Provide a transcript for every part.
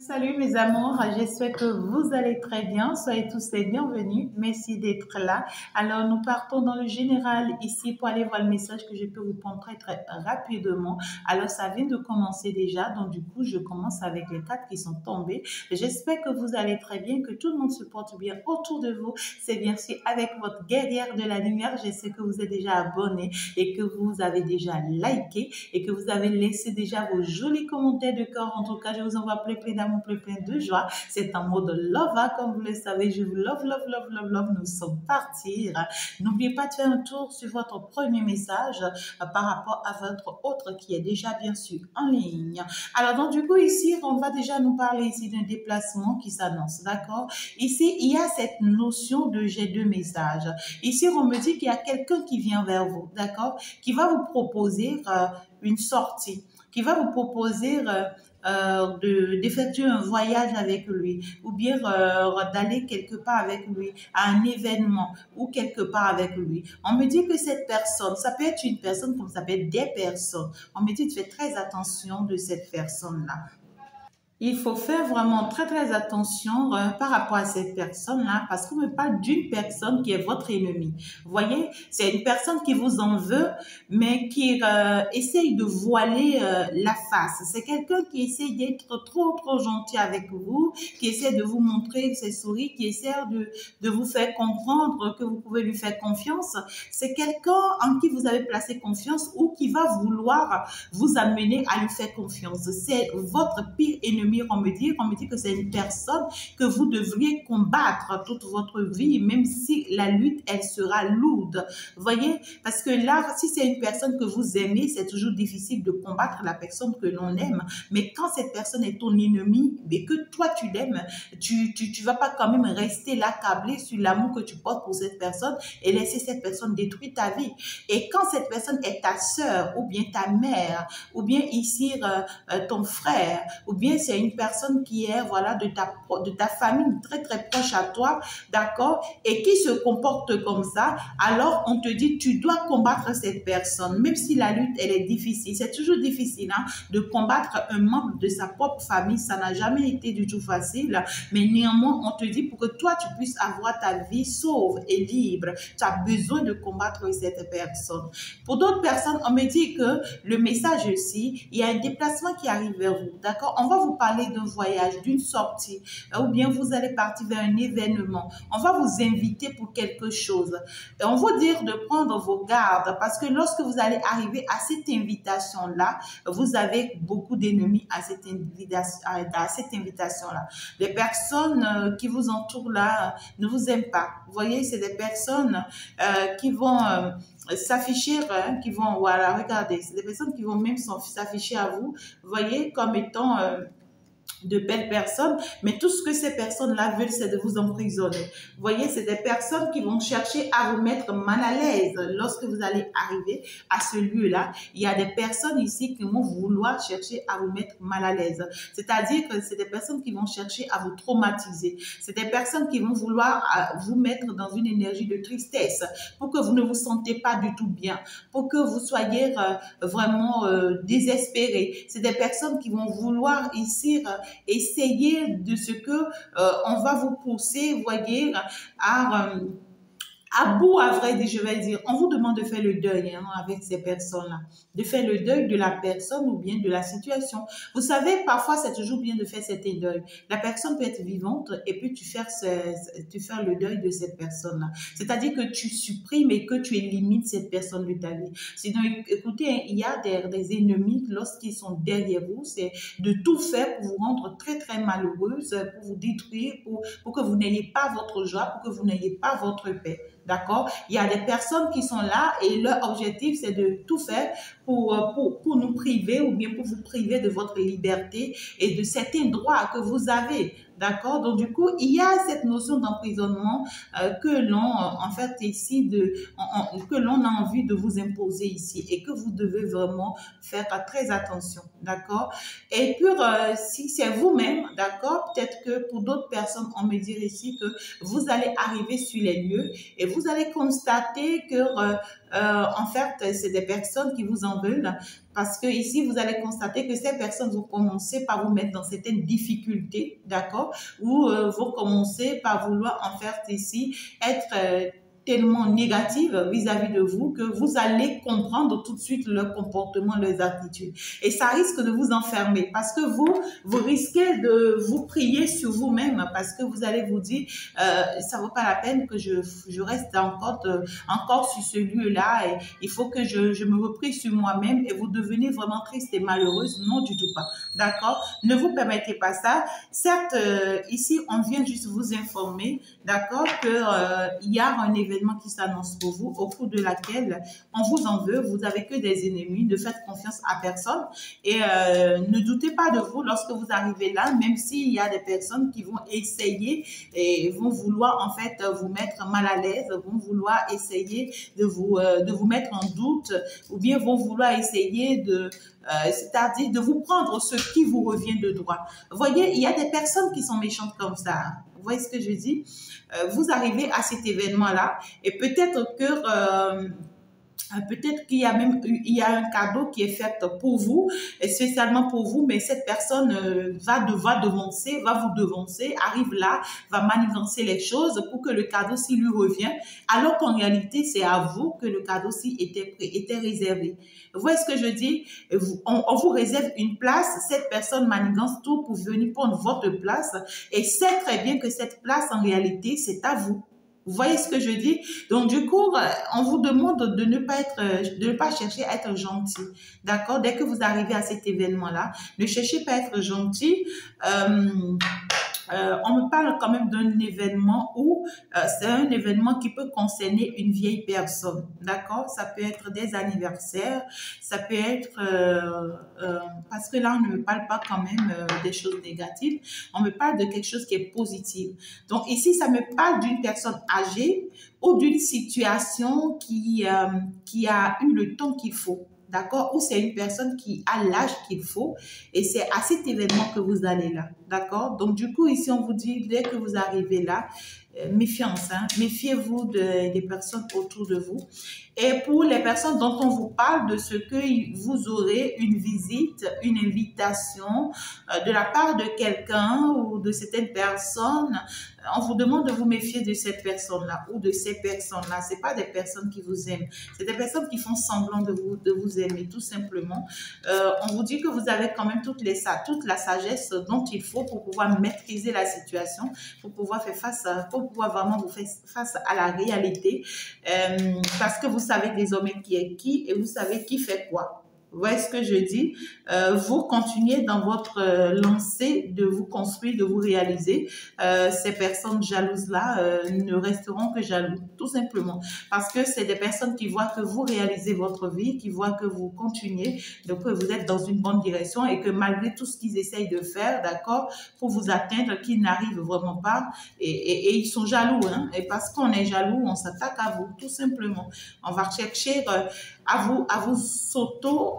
Salut mes amours, j'espère que vous allez très bien. Soyez tous les bienvenus. Merci d'être là. Alors, nous partons dans le général ici pour aller voir le message que je peux vous prendre très rapidement. Alors, ça vient de commencer déjà. Donc, du coup, je commence avec les cartes qui sont tombées. J'espère que vous allez très bien, que tout le monde se porte bien autour de vous. C'est bien sûr avec votre guerrière de la lumière. Je sais que vous êtes déjà abonné et que vous avez déjà liké et que vous avez laissé déjà vos jolis commentaires de cœur. En tout cas, je vous envoie plein d'amour, plein de joie. C'est un mot de love, hein, comme vous le savez. Je vous love. Nous sommes partis. N'oubliez pas de faire un tour sur votre premier message par rapport à votre autre qui est déjà bien sûr en ligne. Alors, donc, du coup, ici, on va déjà nous parler ici d'un déplacement qui s'annonce, d'accord? Ici, il y a cette notion de j'ai deux messages. Ici, on me dit qu'il y a quelqu'un qui vient vers vous, d'accord? Qui va vous proposer une sortie, qui va vous proposer d'effectuer un voyage avec lui ou bien d'aller quelque part avec lui à un événement ou quelque part avec lui. On me dit que cette personne, ça peut être une personne comme ça peut être des personnes. On me dit de faire très attention de cette personne-là. Il faut faire vraiment très attention par rapport à cette personne-là parce qu'on me parle d'une personne qui est votre ennemi. Vous voyez, c'est une personne qui vous en veut, mais qui essaye de voiler la face. C'est quelqu'un qui essaye d'être trop gentil avec vous, qui essaie de vous montrer ses souris, qui essaie de vous faire comprendre que vous pouvez lui faire confiance. C'est quelqu'un en qui vous avez placé confiance ou qui va vouloir vous amener à lui faire confiance. C'est votre pire ennemi. On me dit que c'est une personne que vous devriez combattre toute votre vie, même si la lutte, elle sera lourde. Vous voyez? Parce que là, si c'est une personne que vous aimez, c'est toujours difficile de combattre la personne que l'on aime. Mais quand cette personne est ton ennemi, et que toi, tu l'aimes, tu vas pas quand même rester là câblé sur l'amour que tu portes pour cette personne et laisser cette personne détruire ta vie. Et quand cette personne est ta sœur, ou bien ta mère, ou bien ici ton frère, ou bien c'est une personne qui est voilà de ta famille très proche à toi, d'accord, et qui se comporte comme ça, alors on te dit tu dois combattre cette personne, même si la lutte elle est difficile. C'est toujours difficile hein, de combattre un membre de sa propre famille, ça n'a jamais été du tout facile, mais néanmoins on te dit pour que toi tu puisses avoir ta vie sauve et libre, tu as besoin de combattre cette personne. Pour d'autres personnes, on me dit que le message aussi, il y a un déplacement qui arrive vers vous, d'accord? On va vous parler d'un voyage, d'une sortie, ou bien vous allez partir vers un événement. On va vous inviter pour quelque chose. Et on va dire de prendre vos gardes parce que lorsque vous allez arriver à cette invitation-là, vous avez beaucoup d'ennemis à cette invitation-là. Les personnes qui vous entourent là ne vous aiment pas. Vous voyez, c'est des personnes qui vont s'afficher, hein, qui vont, voilà, regardez, c'est des personnes qui vont même s'afficher à vous, voyez, comme étant de belles personnes, mais tout ce que ces personnes-là veulent, c'est de vous emprisonner. Vous voyez, c'est des personnes qui vont chercher à vous mettre mal à l'aise lorsque vous allez arriver à ce lieu-là. Il y a des personnes ici qui vont vouloir chercher à vous mettre mal à l'aise. C'est-à-dire que c'est des personnes qui vont chercher à vous traumatiser. C'est des personnes qui vont vouloir vous mettre dans une énergie de tristesse pour que vous ne vous sentez pas du tout bien, pour que vous soyez vraiment désespéré. C'est des personnes qui vont vouloir ici essayer de ce que on va vous pousser, vous voyez, à bout, à vrai dire, je vais dire, on vous demande de faire le deuil hein, avec ces personnes-là, de faire le deuil de la personne ou bien de la situation. Vous savez, parfois, c'est toujours bien de faire cet deuil. La personne peut être vivante et puis tu fais le deuil de cette personne-là. C'est-à-dire que tu supprimes et que tu élimines cette personne de ta vie. Sinon, écoutez, il y a des ennemis, lorsqu'ils sont derrière vous, c'est de tout faire pour vous rendre très malheureuse, pour vous détruire, pour que vous n'ayez pas votre joie, pour que vous n'ayez pas votre paix. D'accord? Il y a des personnes qui sont là et leur objectif, c'est de tout faire pour nous priver ou bien pour vous priver de votre liberté et de certains droits que vous avez. D'accord? Donc, du coup, il y a cette notion d'emprisonnement que l'on, en fait, ici, que l'on a envie de vous imposer ici et que vous devez vraiment faire très attention. D'accord? Et puis, si c'est vous-même, d'accord? Peut-être que pour d'autres personnes, on me dit ici que vous allez arriver sur les lieux et vous allez constater que en fait, c'est des personnes qui vous en veulent parce que ici, vous allez constater que ces personnes vont commencer par vous mettre dans certaines difficultés, d'accord, ou vont commencer par vouloir en fait ici être tellement négative vis-à-vis de vous que vous allez comprendre tout de suite leur comportement, leurs attitudes. Et ça risque de vous enfermer parce que vous risquez de vous prier sur vous-même parce que vous allez vous dire, ça vaut pas la peine que je reste encore sur ce lieu-là et il faut que je me reprie sur moi-même et vous devenez vraiment triste et malheureuse. Non, du tout pas. D'accord? Ne vous permettez pas ça. Certes, ici, on vient juste vous informer, d'accord, que il y a un événement qui s'annonce pour vous, au cours de laquelle on vous en veut, vous n'avez que des ennemis, ne faites confiance à personne et ne doutez pas de vous lorsque vous arrivez là, même s'il y a des personnes qui vont essayer et vont vouloir en fait vous mettre mal à l'aise, vont vouloir essayer de vous mettre en doute ou bien vont vouloir essayer c'est-à-dire de vous prendre ce qui vous revient de droit. Vous voyez, il y a des personnes qui sont méchantes comme ça. Vous voyez ce que je dis? Vous arrivez à cet événement-là et peut-être qu'il y a même un cadeau qui est fait pour vous, et spécialement pour vous, mais cette personne va vous devancer, arrive là, va manigancer les choses pour que le cadeau-ci lui revienne, alors qu'en réalité, c'est à vous que le cadeau-ci était réservé. Vous voyez ce que je dis? On vous réserve une place, cette personne manigance tout pour venir prendre votre place, et sait très bien que cette place, en réalité, c'est à vous. Vous voyez ce que je dis? Donc, du coup, on vous demande de ne pas chercher à être gentil. D'accord? Dès que vous arrivez à cet événement-là, ne cherchez pas à être gentil. On me parle quand même d'un événement où c'est un événement qui peut concerner une vieille personne, d'accord? Ça peut être des anniversaires, ça peut être, parce que là, on ne me parle pas quand même des choses négatives, on me parle de quelque chose qui est positif. Donc ici, ça me parle d'une personne âgée ou d'une situation qui a eu le temps qu'il faut. D'accord? Ou c'est une personne qui a l'âge qu'il faut et c'est à cet événement que vous allez là. D'accord? Donc, du coup, ici, on vous dit, dès que vous arrivez là, méfiance, hein? Méfiez-vous des personnes autour de vous. Et pour les personnes dont on vous parle de ce que vous aurez une visite, une invitation de la part de quelqu'un ou de certaines personnes, on vous demande de vous méfier de cette personne-là ou de ces personnes-là. Ce n'est pas des personnes qui vous aiment. C'est des personnes qui font semblant de vous aimer, tout simplement. On vous dit que vous avez quand même toute la sagesse dont il faut pour pouvoir maîtriser la situation, pour pouvoir pour pouvoir vraiment vous faire face à la réalité. Parce que vous savez désormais qui est qui et vous savez qui fait quoi. Vous voyez ce que je dis? Vous continuez dans votre lancée de vous construire, de vous réaliser. Ces personnes jalouses-là ne resteront que jaloux, tout simplement. Parce que c'est des personnes qui voient que vous réalisez votre vie, qui voient que vous continuez, donc que vous êtes dans une bonne direction et que malgré tout ce qu'ils essayent de faire, d'accord, pour vous atteindre, qu'ils n'arrivent vraiment pas. Et ils sont jaloux, hein. Et parce qu'on est jaloux, on s'attaque à vous, tout simplement. On va chercher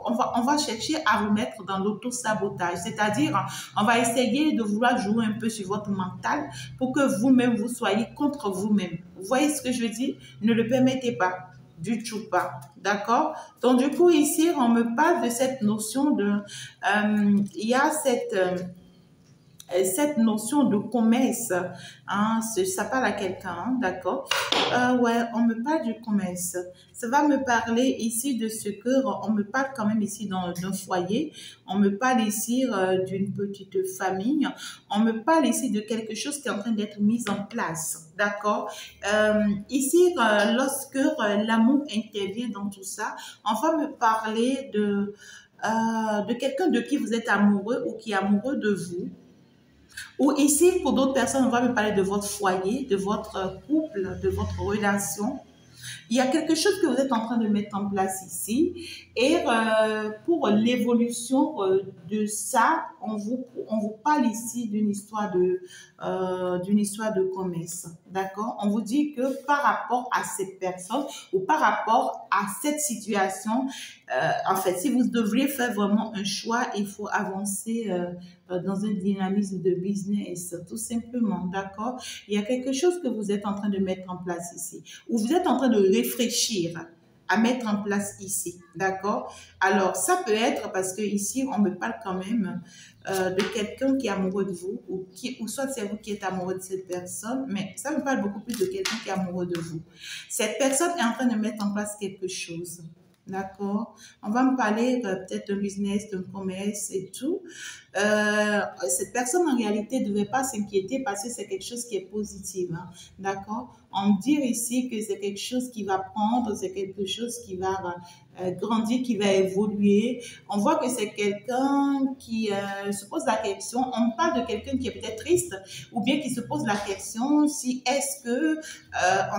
on va chercher à vous mettre dans l'auto-sabotage. C'est-à-dire, on va essayer de vouloir jouer un peu sur votre mental pour que vous-même, vous soyez contre vous-même. Vous voyez ce que je dis? Ne le permettez pas. Du tout pas. D'accord? Donc, du coup, ici, on me parle de cette notion il y a cette notion de commerce, hein, ça parle à quelqu'un, hein, d'accord? Ouais, on me parle du commerce. Ça va me parler ici de ce que, on me parle quand même ici d'un foyer, on me parle ici d'une petite famille, on me parle ici de quelque chose qui est en train d'être mis en place, d'accord? Ici, lorsque l'amour intervient dans tout ça, on va me parler de quelqu'un de qui vous êtes amoureux ou qui est amoureux de vous. Ou ici, pour d'autres personnes, on va me parler de votre foyer, de votre couple, de votre relation. Il y a quelque chose que vous êtes en train de mettre en place ici. Et pour l'évolution de ça, on vous parle ici d'une histoire de commerce. D'accord? On vous dit que par rapport à cette personne ou par rapport à cette situation, en fait, si vous devriez faire vraiment un choix, il faut avancer dans un dynamisme de business, tout simplement. D'accord? Il y a quelque chose que vous êtes en train de mettre en place ici, ou vous êtes en train de réfléchir à mettre en place ici, d'accord? Alors, ça peut être parce que ici, on me parle quand même de quelqu'un qui est amoureux de vous ou soit c'est vous qui êtes amoureux de cette personne, mais ça me parle beaucoup plus de quelqu'un qui est amoureux de vous. Cette personne est en train de mettre en place quelque chose. D'accord? On va me parler peut-être d'un business, d'un commerce et tout. Cette personne, en réalité, ne devait pas s'inquiéter parce que c'est quelque chose qui est positif. Hein, d'accord? On me dit ici que c'est quelque chose qui va prendre, c'est quelque chose qui va grandir, qui va évoluer. On voit que c'est quelqu'un qui se pose la question, on me parle de quelqu'un qui est peut-être triste ou bien qui se pose la question si est-ce que,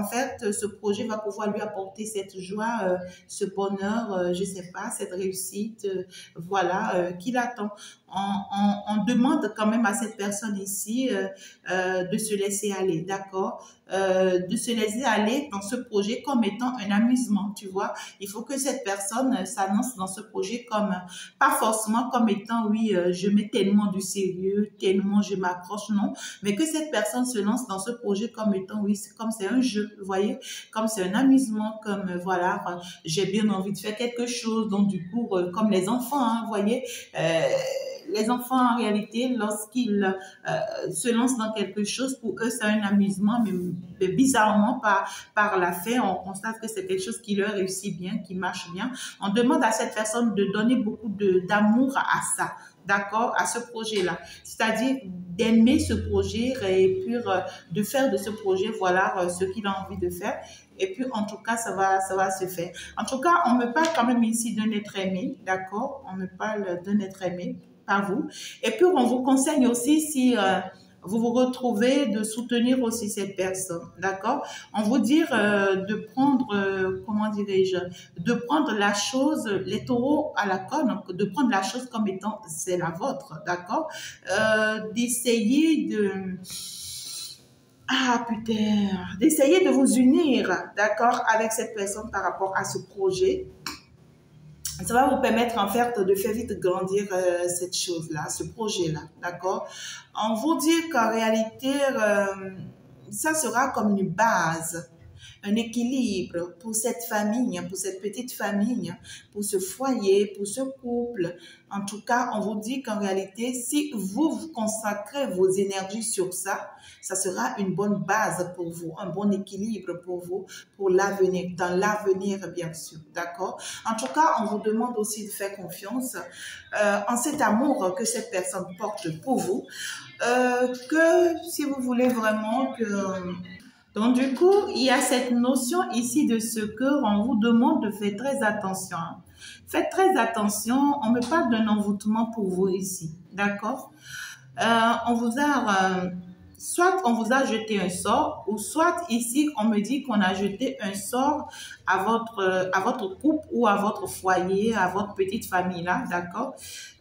en fait, ce projet va pouvoir lui apporter cette joie, ce bonheur, je sais pas, cette réussite, voilà, qu'il attend. On demande quand même à cette personne ici de se laisser aller, d'accord? De se laisser aller dans ce projet comme étant un amusement, tu vois. Il faut que cette personne s'annonce dans ce projet comme, pas forcément comme étant, oui, je mets tellement du sérieux, tellement je m'accroche, non, mais que cette personne se lance dans ce projet comme étant, oui, comme c'est un jeu, vous voyez, comme c'est un amusement, comme, voilà, j'ai bien envie de faire quelque chose, donc du coup, comme les enfants, hein, vous voyez, les enfants, en réalité, lorsqu'ils se lancent dans quelque chose, pour eux, c'est un amusement, mais bizarrement, par la fin, on constate que c'est quelque chose qui leur réussit bien, qui marche bien. On demande à cette personne de donner beaucoup d'amour à ça, d'accord, à ce projet-là. C'est-à-dire d'aimer ce projet et puis de faire de ce projet, voilà, ce qu'il a envie de faire. Et puis, en tout cas, ça va se faire. En tout cas, on me parle quand même ici d'un être aimé, d'accord? On me parle d'un être aimé par vous. Et puis, on vous conseille aussi, si vous vous retrouvez, de soutenir aussi cette personne, d'accord? On vous dit de prendre, comment dirais-je, de prendre la chose, les taureaux à la corne, de prendre la chose comme étant, c'est la vôtre, d'accord? D'essayer de... Ah putain, d'essayer de vous unir, d'accord, avec cette personne par rapport à ce projet. Ça va vous permettre en fait de faire vite grandir cette chose-là, ce projet-là, d'accord? On vous dit qu'en réalité, ça sera comme une base, un équilibre pour cette famille, pour cette petite famille, pour ce foyer, pour ce couple. En tout cas, on vous dit qu'en réalité, si vous consacrez vos énergies sur ça, ça sera une bonne base pour vous, un bon équilibre pour vous, pour l'avenir, dans l'avenir bien sûr, d'accord? En tout cas, on vous demande aussi de faire confiance en cet amour que cette personne porte pour vous, que si vous voulez vraiment que... Donc, du coup, il y a cette notion ici de ce que on vous demande de faire très attention. Faites très attention, on me parle d'un envoûtement pour vous ici, d'accord? On vous a, soit on vous a jeté un sort, ou soit ici, on me dit qu'on a jeté un sort à votre couple ou à votre foyer, à votre petite famille là, d'accord?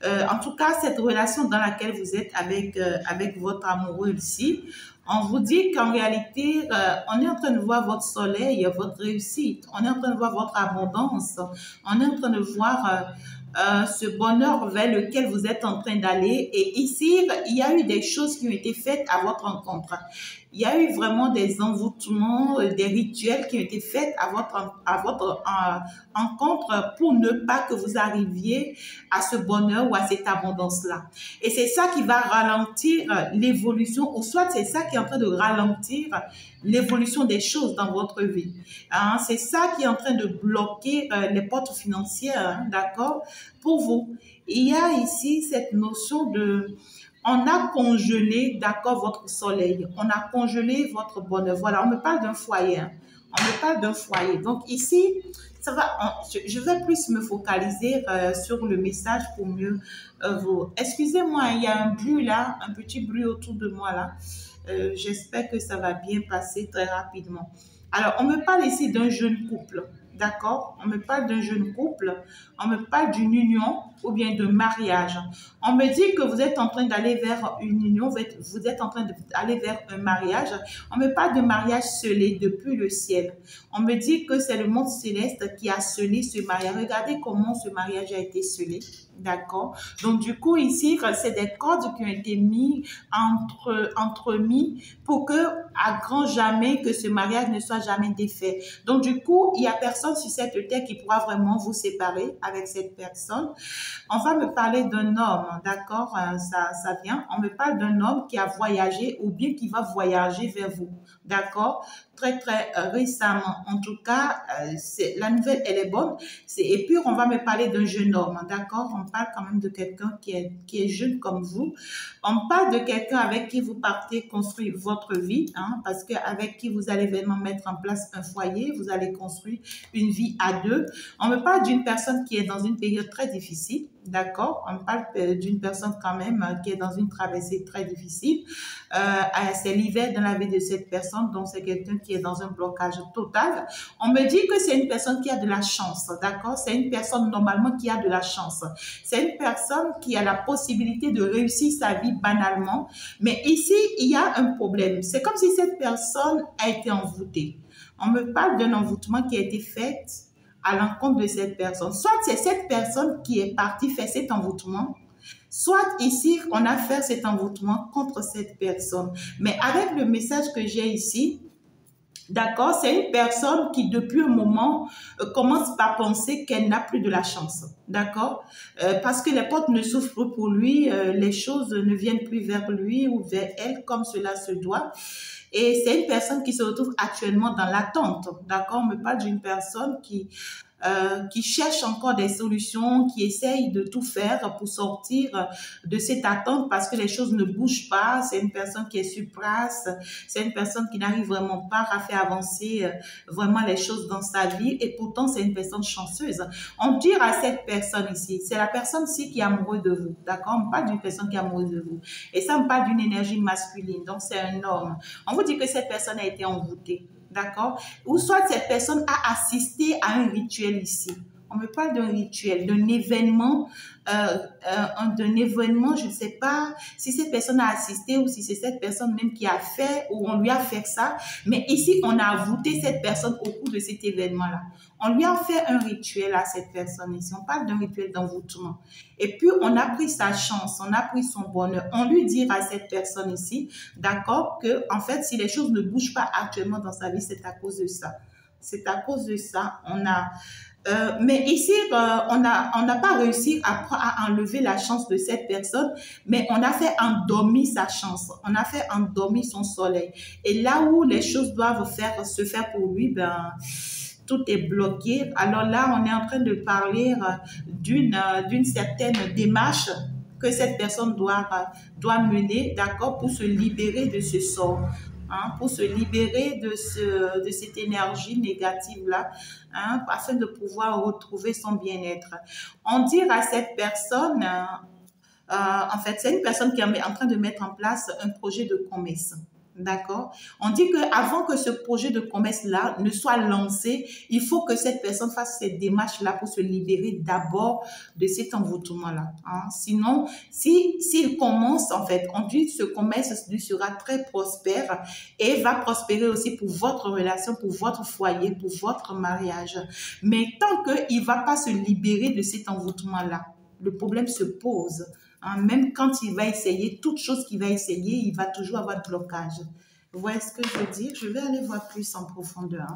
En tout cas, cette relation dans laquelle vous êtes avec votre amoureux ici, on vous dit qu'en réalité, on est en train de voir votre soleil, votre réussite, on est en train de voir votre abondance, on est en train de voir ce bonheur vers lequel vous êtes en train d'aller. Et ici, il y a eu des choses qui ont été faites à votre rencontre. Il y a eu vraiment des envoûtements, des rituels qui ont été faits à votre rencontre pour ne pas que vous arriviez à ce bonheur ou à cette abondance-là. Et c'est ça qui va ralentir l'évolution, ou soit c'est ça qui est en train de ralentir l'évolution des choses dans votre vie. Hein, c'est ça qui est en train de bloquer les portes financières, hein, d'accord, pour vous. Il y a ici cette notion de... On a congelé, d'accord, votre soleil. On a congelé votre bonheur. Voilà, on me parle d'un foyer. Hein. On me parle d'un foyer. Donc ici, ça va. Je vais plus me focaliser sur le message pour mieux vous. Excusez-moi, il y a un bruit là, un petit bruit autour de moi là. J'espère que ça va bien passer très rapidement. Alors, on me parle ici d'un jeune couple. D'accord? On me parle d'un jeune couple, on me parle d'une union ou bien de mariage. On me dit que vous êtes en train d'aller vers une union, vous êtes en train d'aller vers un mariage. On me parle de mariage scellé depuis le ciel. On me dit que c'est le monde céleste qui a scellé ce mariage. Regardez comment ce mariage a été scellé. D'accord? Donc, du coup, ici, c'est des cordes qui ont été mis entremis pour que, à grand jamais, que ce mariage ne soit jamais défait. Donc, du coup, il n'y a personne personne sur cette terre qui pourra vraiment vous séparer avec cette personne. On va me parler d'un homme, d'accord, ça vient. On me parle d'un homme qui a voyagé ou bien qui va voyager vers vous, d'accord, très récemment. En tout cas, la nouvelle, elle est bonne. Et puis, on va me parler d'un jeune homme, d'accord. On parle quand même de quelqu'un qui est jeune comme vous. On parle de quelqu'un avec qui vous partez construire votre vie, hein, parce qu'avec qui vous allez vraiment mettre en place un foyer, vous allez construire une vie à deux. On me parle d'une personne qui est dans une période très difficile, d'accord. On parle d'une personne quand même qui est dans une traversée très difficile. C'est l'hiver dans la vie de cette personne, donc c'est quelqu'un qui est dans un blocage total. On me dit que c'est une personne qui a de la chance, d'accord. C'est une personne normalement qui a de la chance. C'est une personne qui a la possibilité de réussir sa vie banalement. Mais ici, il y a un problème. C'est comme si cette personne a été envoûtée. On me parle d'un envoûtement qui a été fait à l'encontre de cette personne. Soit c'est cette personne qui est partie faire cet envoûtement, soit ici, on a fait cet envoûtement contre cette personne. Mais avec le message que j'ai ici, d'accord, c'est une personne qui, depuis un moment, commence par penser qu'elle n'a plus de la chance. D'accord, parce que les portes ne s'ouvrent plus pour lui, les choses ne viennent plus vers lui ou vers elle comme cela se doit. Et c'est une personne qui se retrouve actuellement dans l'attente. D'accord, on me parle d'une personne qui cherche encore des solutions, qui essaye de tout faire pour sortir de cette attente parce que les choses ne bougent pas. C'est une personne qui est sur place, c'est une personne qui n'arrive vraiment pas à faire avancer vraiment les choses dans sa vie et pourtant c'est une personne chanceuse. On dit à cette personne ici, c'est la personne ici qui est amoureuse de vous, d'accord? On parle d'une personne qui est amoureuse de vous et ça me parle d'une énergie masculine, donc c'est un homme. On vous dit que cette personne a été envoûtée. D'accord? Ou soit cette personne a assisté à un rituel ici. On me parle d'un rituel, d'un événement, je ne sais pas si cette personne a assisté ou si c'est cette personne même qui a fait ou on lui a fait ça. Mais ici, on a envoûté cette personne au cours de cet événement-là. On lui a fait un rituel à cette personne ici. On parle d'un rituel d'envoûtement. Et puis, on a pris sa chance, on a pris son bonheur. On lui dit à cette personne ici, d'accord, que en fait, si les choses ne bougent pas actuellement dans sa vie, c'est à cause de ça. C'est à cause de ça. Mais ici, on n'a pas réussi à enlever la chance de cette personne, mais on a fait endormir sa chance. On a fait endormir son soleil. Et là où les choses doivent se faire pour lui, ben, tout est bloqué. Alors là, on est en train de parler d'une certaine démarche que cette personne doit mener, d'accord, pour se libérer de ce sort. Hein, pour se libérer de cette énergie négative-là, hein, afin de pouvoir retrouver son bien-être. On dit à cette personne, en fait, c'est une personne qui est en train de mettre en place un projet de commerce. D'accord? On dit qu'avant que ce projet de commerce-là ne soit lancé, il faut que cette personne fasse cette démarche-là pour se libérer d'abord de cet envoûtement-là. Hein? Sinon, s'il commence, en fait, on dit que ce commerce lui sera très prospère et va prospérer aussi pour votre relation, pour votre foyer, pour votre mariage. Mais tant qu'il ne va pas se libérer de cet envoûtement-là, le problème se pose. Hein, même quand il va essayer, toute chose qu'il va essayer, il va toujours avoir de blocage. Vous voyez ce que je veux dire? Je vais aller voir plus en profondeur.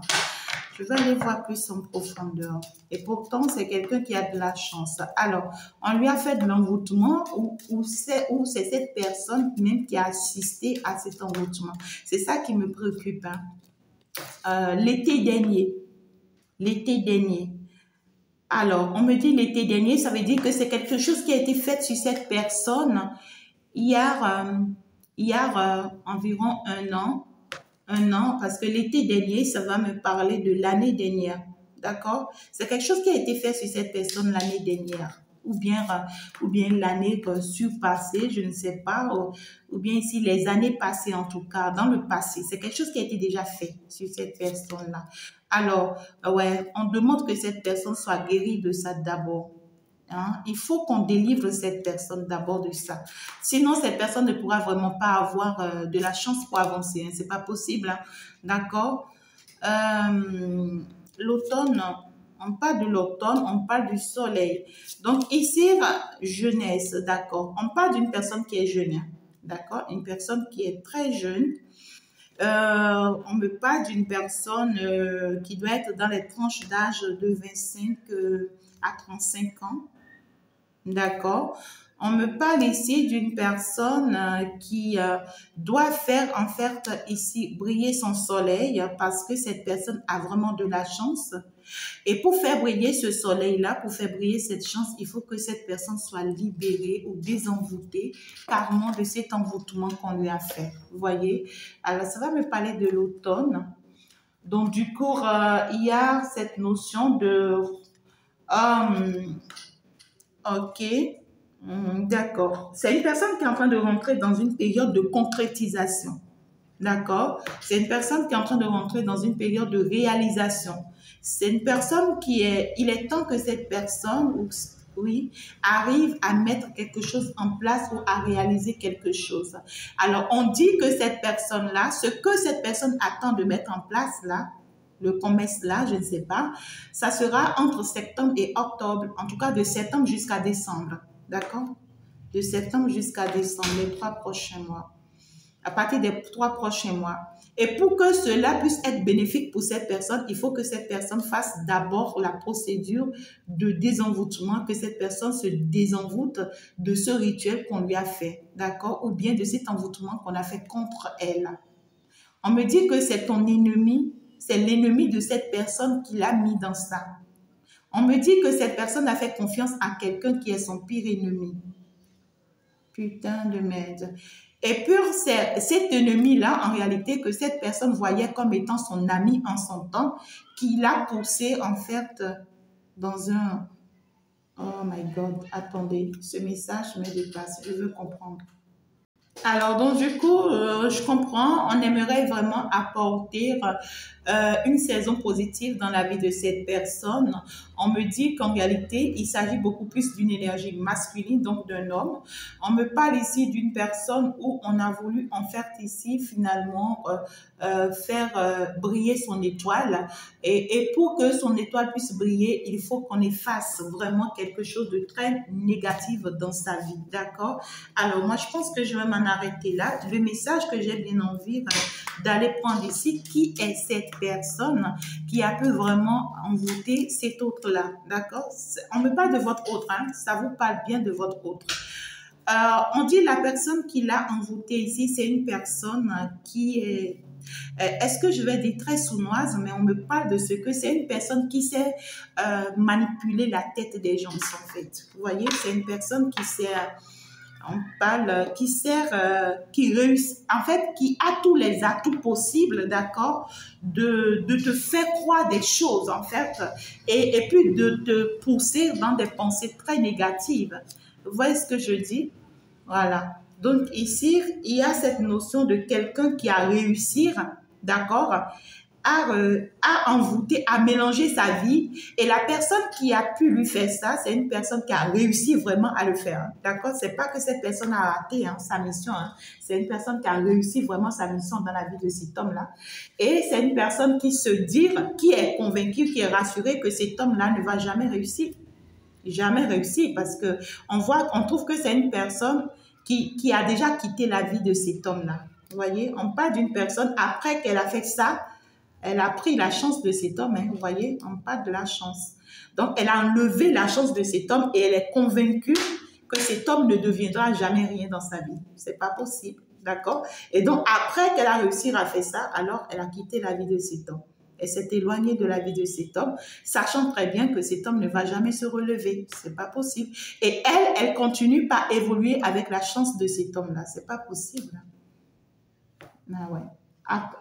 Je vais aller voir plus en profondeur. Et pourtant, c'est quelqu'un qui a de la chance. Alors, on lui a fait de l'envoûtement ou c'est cette personne même qui a assisté à cet envoûtement. C'est ça qui me préoccupe. Hein. L'été dernier. Alors, on me dit l'été dernier, ça veut dire que c'est quelque chose qui a été fait sur cette personne il y a environ un an, parce que l'été dernier, ça va me parler de l'année dernière, d'accord? C'est quelque chose qui a été fait sur cette personne l'année dernière, ou bien l'année surpassée, je ne sais pas, ou bien ici les années passées en tout cas, dans le passé. C'est quelque chose qui a été déjà fait sur cette personne-là. Alors, ouais, on demande que cette personne soit guérie de ça d'abord. Hein? Il faut qu'on délivre cette personne d'abord de ça. Sinon, cette personne ne pourra vraiment pas avoir de la chance pour avancer. Hein? C'est pas possible. Hein? D'accord? L'automne, on parle de l'automne, on parle du soleil. Donc ici, jeunesse, d'accord? On parle d'une personne qui est jeune. Hein? D'accord? Une personne qui est très jeune. On me parle d'une personne qui doit être dans les tranches d'âge de 25 à 35 ans. D'accord? On me parle ici d'une personne qui doit faire en fait ici briller son soleil parce que cette personne a vraiment de la chance. Et pour faire briller ce soleil-là, pour faire briller cette chance, il faut que cette personne soit libérée ou désenvoûtée carrément de cet envoûtement qu'on lui a fait. Vous voyez? Alors, ça va me parler de l'automne. Donc, du coup, il y a cette notion de... ok. D'accord. C'est une personne qui est en train de rentrer dans une période de concrétisation. D'accord? C'est une personne qui est en train de rentrer dans une période de réalisation. C'est une personne qui est... Il est temps que cette personne, oui, arrive à mettre quelque chose en place ou à réaliser quelque chose. Alors, on dit que cette personne-là, ce que cette personne attend de mettre en place là, le commerce là, je ne sais pas, ça sera entre septembre et octobre, en tout cas de septembre jusqu'à décembre. D'accord? De septembre jusqu'à décembre, les 3 prochains mois. À partir des 3 prochains mois. Et pour que cela puisse être bénéfique pour cette personne, il faut que cette personne fasse d'abord la procédure de désenvoûtement, que cette personne se désenvoûte de ce rituel qu'on lui a fait, d'accord? Ou bien de cet envoûtement qu'on a fait contre elle. On me dit que c'est ton ennemi, c'est l'ennemi de cette personne qui l'a mis dans ça. On me dit que cette personne a fait confiance à quelqu'un qui est son pire ennemi. Putain de merde. Et pour cet ennemi-là, en réalité, que cette personne voyait comme étant son ami en son temps, qui l'a poussé, en fait, dans un... Oh my God, attendez, ce message me dépasse, je veux comprendre. Alors, donc, du coup, je comprends, on aimerait vraiment apporter une saison positive dans la vie de cette personne. On me dit qu'en réalité, il s'agit beaucoup plus d'une énergie masculine, donc d'un homme. On me parle ici d'une personne où on a voulu en faire ici, finalement, faire briller son étoile. Et pour que son étoile puisse briller, il faut qu'on efface vraiment quelque chose de très négatif dans sa vie, d'accord? Alors, moi, je pense que je vais m'en arrêter là. Le message que j'ai bien envie d'aller prendre ici, qui est cette personne qui a pu vraiment envoûter cet autre-là, d'accord? On ne me parle de votre autre, hein? Ça vous parle bien de votre autre. On dit la personne qui l'a envoûté ici, c'est une personne qui est... Est-ce que je vais dire très sournoise, mais on me parle de ce que c'est une personne qui sait manipuler la tête des gens, en fait. Vous voyez, c'est une personne qui sait... On parle, qui réussit, en fait, qui a tous les atouts possibles, d'accord, de te faire croire des choses, en fait, et puis de te pousser dans des pensées très négatives. Vous voyez ce que je dis? Voilà. Donc, ici, il y a cette notion de quelqu'un qui a réussi, d'accord, à envoûter, à mélanger sa vie. Et la personne qui a pu lui faire ça, c'est une personne qui a réussi vraiment à le faire. D'accord? C'est pas que cette personne a raté sa mission. C'est une personne qui a réussi vraiment sa mission dans la vie de cet homme-là. Et c'est une personne qui se dit, qui est convaincue, qui est rassurée que cet homme-là ne va jamais réussir. Jamais réussir parce que on trouve que c'est une personne qui a déjà quitté la vie de cet homme-là. Vous voyez? On parle d'une personne, après qu'elle a fait ça, elle a pris la chance de cet homme, vous voyez, on parle de la chance. Donc, elle a enlevé la chance de cet homme et elle est convaincue que cet homme ne deviendra jamais rien dans sa vie. C'est pas possible, d'accord? Et donc, après qu'elle a réussi à faire ça, alors elle a quitté la vie de cet homme. Elle s'est éloignée de la vie de cet homme, sachant très bien que cet homme ne va jamais se relever. C'est pas possible. Et elle continue par évoluer avec la chance de cet homme-là. C'est pas possible. Ah ouais.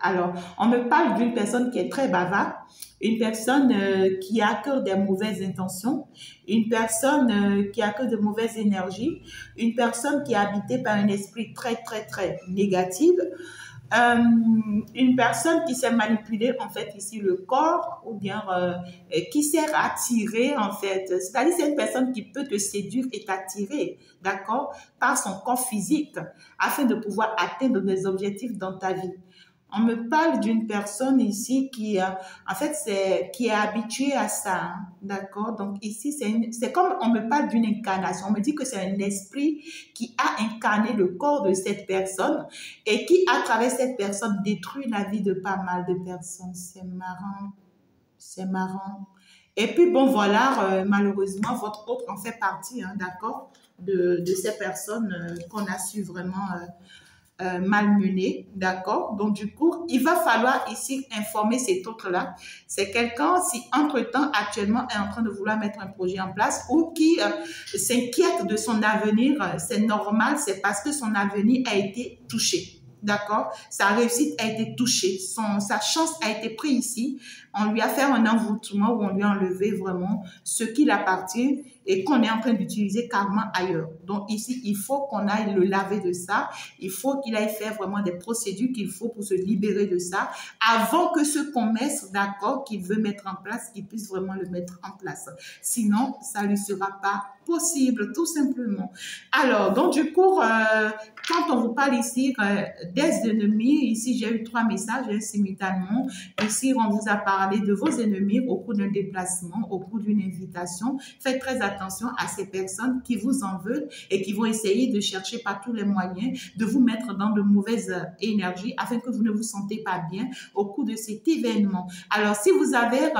Alors, on me parle d'une personne qui est très bavarde, une personne qui a que des mauvaises intentions, une personne qui a que de mauvaises énergies, une personne qui est habitée par un esprit très, très, très négatif, une personne qui sait manipuler, en fait, ici, le corps, ou bien qui sert à attirer, en fait. C'est-à-dire, c'est une personne qui peut te séduire et t'attirer, d'accord, par son corps physique, afin de pouvoir atteindre des objectifs dans ta vie. On me parle d'une personne ici qui, en fait, qui est habituée à ça, hein, d'accord? Donc ici, c'est comme on me parle d'une incarnation. On me dit que c'est un esprit qui a incarné le corps de cette personne et qui, à travers cette personne, détruit la vie de pas mal de personnes. C'est marrant, c'est marrant. Et puis bon, voilà, malheureusement, votre autre en fait partie, hein, d'accord? De ces personnes qu'on a su vraiment malmené, d'accord? Donc, du coup, il va falloir ici informer cet autre-là. C'est quelqu'un, si entre-temps, actuellement, est en train de vouloir mettre un projet en place ou qui s'inquiète de son avenir, c'est normal, c'est parce que son avenir a été touché. D'accord? Sa réussite a été touchée. Sa chance a été prise ici. On lui a fait un envoûtement où on lui a enlevé vraiment ce qui appartient et qu'on est en train d'utiliser carrément ailleurs. Donc ici, il faut qu'on aille le laver de ça. Il faut qu'il aille faire vraiment des procédures qu'il faut pour se libérer de ça avant que ce commerce, d'accord, qu'il veut mettre en place, qu'il puisse vraiment le mettre en place. Sinon, ça ne lui sera pas possible, tout simplement. Alors, donc du coup, quand on vous parle ici des ennemis, ici j'ai eu 3 messages simultanément. Ici, on vous a parlé de vos ennemis au cours d'un déplacement, au cours d'une invitation. Faites très attention à ces personnes qui vous en veulent et qui vont essayer de chercher par tous les moyens de vous mettre dans de mauvaises énergies afin que vous ne vous sentez pas bien au cours de cet événement. Alors, si vous avez,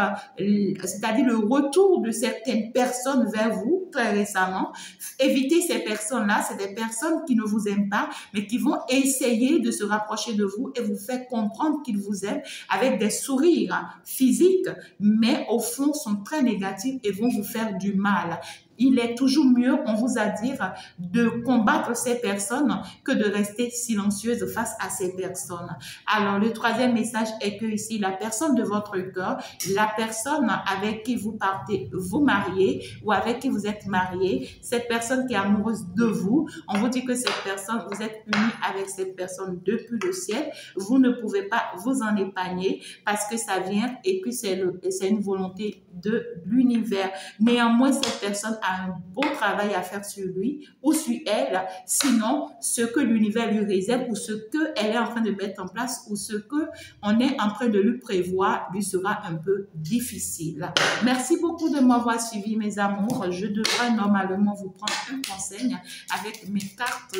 c'est-à-dire le retour de certaines personnes vers vous très récemment, évitez ces personnes-là. C'est des personnes qui ne vous aiment pas, mais qui vont essayer de se rapprocher de vous et vous faire comprendre qu'ils vous aiment avec des sourires physiques, mais au fond sont très négatifs et vont vous faire du mal. Il est toujours mieux, on vous a dit, de combattre ces personnes que de rester silencieuse face à ces personnes. Alors, le 3e message est que ici, la personne de votre cœur, la personne avec qui vous partez vous marier ou avec qui vous êtes marié, cette personne qui est amoureuse de vous, on vous dit que cette personne, vous êtes unis avec cette personne depuis le ciel, vous ne pouvez pas vous en épargner parce que ça vient et puis c'est une volonté de l'univers. Néanmoins, cette personne a un beau travail à faire sur lui ou sur elle, sinon ce que l'univers lui réserve ou ce qu'elle est en train de mettre en place ou ce qu'on est en train de lui prévoir lui sera un peu difficile. Merci beaucoup de m'avoir suivi, mes amours. Je devrais normalement vous prendre un conseil avec mes cartes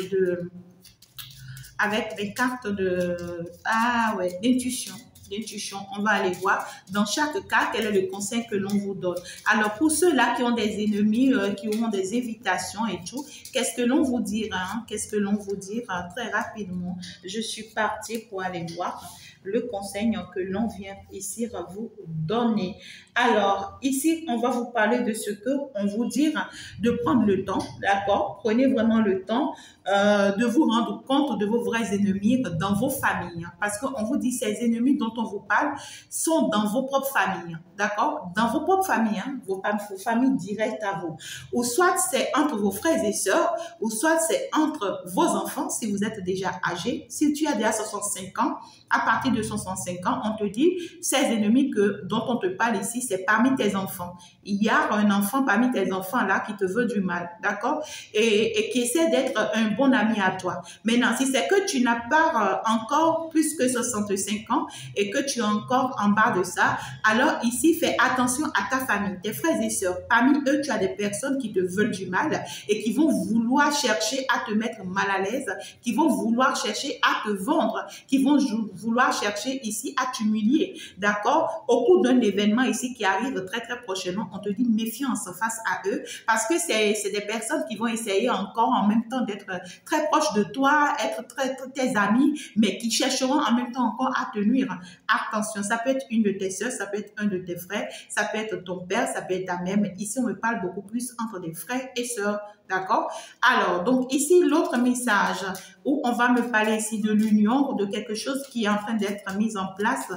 d'intuition, on va aller voir dans chaque cas quel est le conseil que l'on vous donne. Alors pour ceux-là qui ont des ennemis, qui ont des évitations et tout, qu'est-ce que l'on vous dira, hein? Qu'est-ce que l'on vous dira très rapidement? Je suis partie pour aller voir le conseil que l'on vient ici vous donner. Alors, ici, on va vous parler de ce que on vous dit de prendre le temps, d'accord? Prenez vraiment le temps de vous rendre compte de vos vrais ennemis dans vos familles. Hein, parce qu'on vous dit ces ennemis dont on vous parle sont dans vos propres familles, d'accord? Dans vos propres familles, hein, vos familles directes à vous. Ou soit c'est entre vos frères et sœurs, ou soit c'est entre vos enfants si vous êtes déjà âgé. Si tu as déjà 65 ans, à partir de 65 ans, on te dit, ces ennemis dont on te parle ici, c'est parmi tes enfants. Il y a un enfant parmi tes enfants là qui te veut du mal, d'accord? Et qui essaie d'être un bon ami à toi. Maintenant, si c'est que tu n'as pas encore plus que 65 ans et que tu es encore en bas de ça, alors ici, fais attention à ta famille, tes frères et sœurs. Parmi eux, tu as des personnes qui te veulent du mal et qui vont vouloir chercher à te mettre mal à l'aise, qui vont vouloir chercher à te vendre, qui vont vouloir chercher ici à t'humilier, d'accord? Au cours d'un événement ici qui arrive très très prochainement, on te dit méfiance face à eux parce que c'est des personnes qui vont essayer encore en même temps d'être très proches de toi, être très tes amis, mais qui chercheront en même temps encore à te nuire. Attention, ça peut être une de tes soeurs, ça peut être un de tes frères, ça peut être ton père, ça peut être ta mère, mais ici on me parle beaucoup plus entre des frères et sœurs. D'accord? Alors, donc ici, l'autre message où on va me parler ici de l'union, de quelque chose qui est en train d'être mis en place,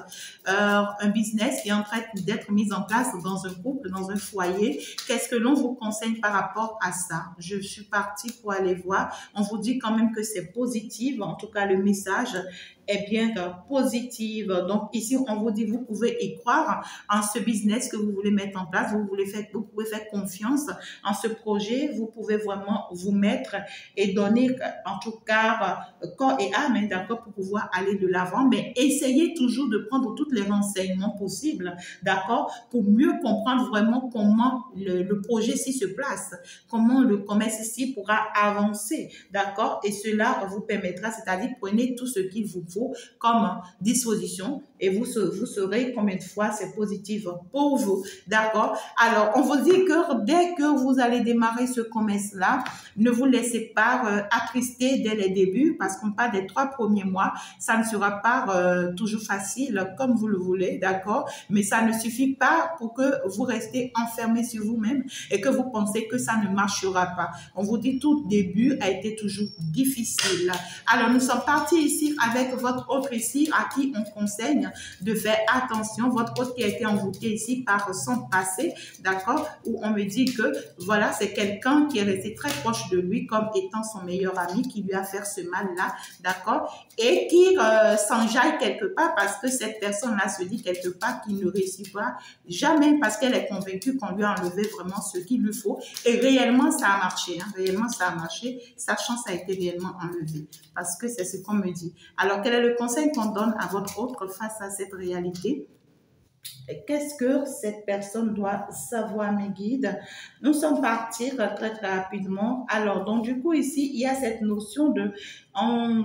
un business qui est en train d'être mis en place dans un couple, dans un foyer. Qu'est-ce que l'on vous conseille par rapport à ça? Je suis partie pour aller voir. On vous dit quand même que c'est positif. En tout cas, le message est bien positive. Donc ici, on vous dit, vous pouvez y croire en ce business que vous voulez mettre en place. Vous pouvez faire confiance en ce projet. Vous pouvez vraiment vous mettre et donner, en tout cas, corps et âme, hein, d'accord, pour pouvoir aller de l'avant. Mais essayez toujours de prendre tous les renseignements possibles, d'accord, pour mieux comprendre vraiment comment le projet ici se place, comment le commerce ici pourra avancer, d'accord, et cela vous permettra, c'est-à-dire prenez tout ce qu'il vous faut comme disposition et vous saurez combien de fois c'est positif pour vous, d'accord. Alors, on vous dit que dès que vous allez démarrer ce commerce-là, ne vous laissez pas attrister dès les débuts parce qu'on parle des 3 premiers mois, ça ne sera pas toujours facile comme vous le voulez, d'accord, mais ça ne suffit pas pour que vous restez enfermé sur vous-même et que vous pensez que ça ne marchera pas. On vous dit tout début a été toujours difficile. Alors, nous sommes partis ici avec votre autre ici à qui on conseille de faire attention, votre autre qui a été envoûté ici par son passé, d'accord, où on me dit que voilà, c'est quelqu'un qui est resté très proche de lui comme étant son meilleur ami, qui lui a fait ce mal-là, d'accord, et qui s'enjaille quelque part parce que cette personne-là se dit quelque part qu'il ne réussit pas jamais parce qu'elle est convaincue qu'on lui a enlevé vraiment ce qu'il lui faut. Et réellement, ça a marché. Hein, réellement, ça a marché. Sa chance a été réellement enlevée parce que c'est ce qu'on me dit. Alors, quel est le conseil qu'on donne à votre autre face à cette réalité? Qu'est-ce que cette personne doit savoir, mes guides? Nous sommes partis très rapidement. Alors, donc du coup, ici, il y a cette notion de... On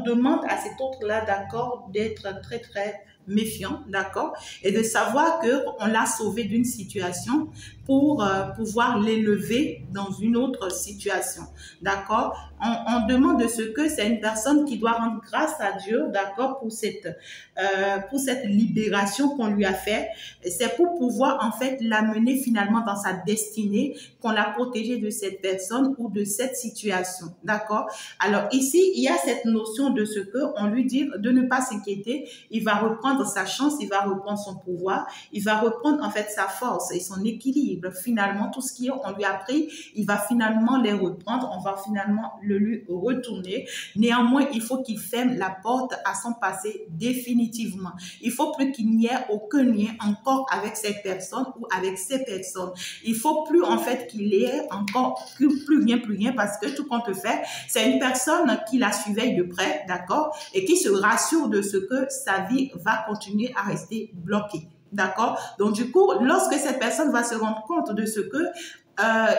demande à cet autre-là, d'accord, d'être très méfiant, d'accord, et de savoir qu'on l'a sauvé d'une situation pour pouvoir l'élever dans une autre situation, d'accord. On demande de ce que c'est une personne qui doit rendre grâce à Dieu, d'accord, pour cette libération qu'on lui a fait. C'est pour pouvoir en fait l'amener finalement dans sa destinée, qu'on l'a protégé de cette personne ou de cette situation, d'accord. Alors ici, il y a cette notion de ce que on lui dit de ne pas s'inquiéter, il va reprendre sa chance, il va reprendre son pouvoir, il va reprendre en fait sa force et son équilibre. Finalement, tout ce qu'on lui a pris, il va finalement les reprendre, on va finalement le lui retourner. Néanmoins, il faut qu'il ferme la porte à son passé définitivement. Il faut plus qu'il n'y ait aucun lien encore avec cette personne ou avec ces personnes. Il faut plus en fait qu'il y ait encore plus rien parce que tout compte fait, c'est une personne qui la surveille de près, d'accord, et qui se rassure de ce que sa vie va continuer à rester bloquée. D'accord? Donc, du coup, lorsque cette personne va se rendre compte de ce que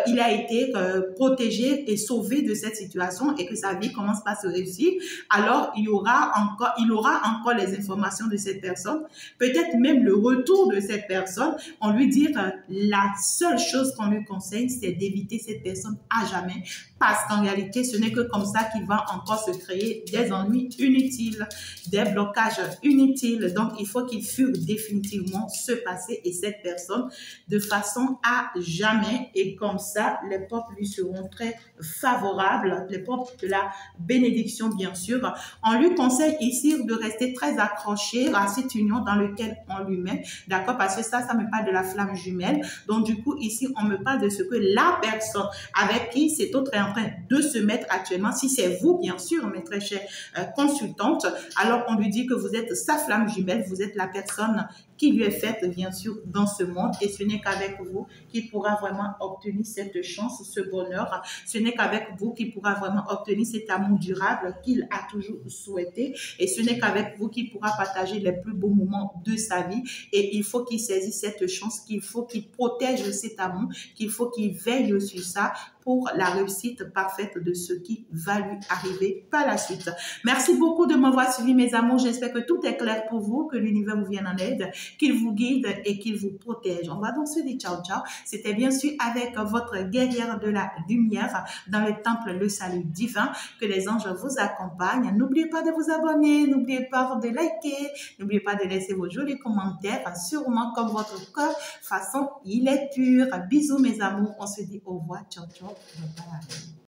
il a été protégé et sauvé de cette situation et que sa vie commence pas à se réussir, alors il aura encore les informations de cette personne, peut-être même le retour de cette personne. On lui dit la seule chose qu'on lui conseille, c'est d'éviter cette personne à jamais, parce qu'en réalité, ce n'est que comme ça qu'il va encore se créer des ennuis inutiles, des blocages inutiles. Donc, il faut qu'il fuit définitivement ce passé et cette personne de façon à jamais. Et comme ça, les portes lui seront très favorables, les portes de la bénédiction, bien sûr. On lui conseille ici de rester très accroché à cette union dans laquelle on lui met, d'accord, parce que ça me parle de la flamme jumelle. Donc, du coup, ici, on me parle de ce que la personne avec qui cet autre est en train de se mettre actuellement, si c'est vous, bien sûr, mes très chères consultantes, alors on lui dit que vous êtes sa flamme jumelle, vous êtes la personne qui lui est faite, bien sûr, dans ce monde. Et ce n'est qu'avec vous qu'il pourra vraiment obtenir cette chance, ce bonheur. Ce n'est qu'avec vous qu'il pourra vraiment obtenir cet amour durable qu'il a toujours souhaité. Et ce n'est qu'avec vous qu'il pourra partager les plus beaux moments de sa vie. Et il faut qu'il saisisse cette chance, qu'il faut qu'il protège cet amour, qu'il faut qu'il veille sur ça pour la réussite parfaite de ce qui va lui arriver par la suite. Merci beaucoup de m'avoir suivi, mes amours. J'espère que tout est clair pour vous, que l'univers vous vienne en aide, qu'il vous guide et qu'il vous protège. On va donc se dire ciao, ciao. C'était bien sûr avec votre guerrière de la lumière dans le temple Le Salut Divin. Que les anges vous accompagnent. N'oubliez pas de vous abonner, n'oubliez pas de liker, n'oubliez pas de laisser vos jolis commentaires, sûrement comme votre cœur, façon il est pur. Bisous mes amours, on se dit au revoir, ciao, ciao. Bye bye.